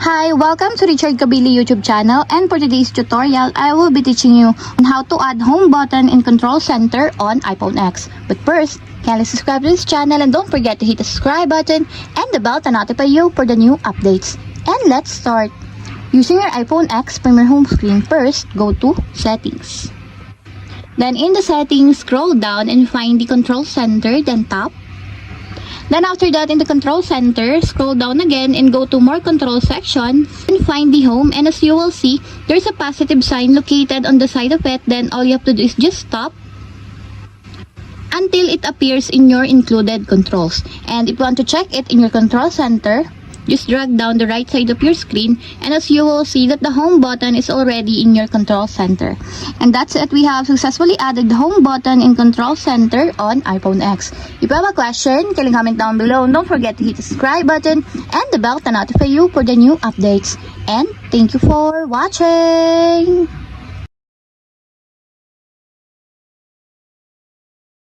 Hi, welcome to Richard Kabili YouTube channel, and for today's tutorial, I will be teaching you on how to add home button in control center on iPhone X. But first, kindly subscribe to this channel and don't forget to hit the subscribe button and the bell to notify you for the new updates. And let's start. Using your iPhone X from your home screen, first go to Settings. Then in the settings, scroll down and find the control center, then tap. Then after that, in the control center, scroll down again and go to more control section and find the home. And as you will see, there's a positive sign located on the side of it. Then all you have to do is just stop until it appears in your included controls. And if you want to check it in your control center, just drag down the right side of your screen, and as you will see that the home button is already in your control center. And that's it. We have successfully added the home button in control center on iPhone X. If you have a question, can you comment down below, and don't forget to hit the subscribe button and the bell to notify you for the new updates. And thank you for watching.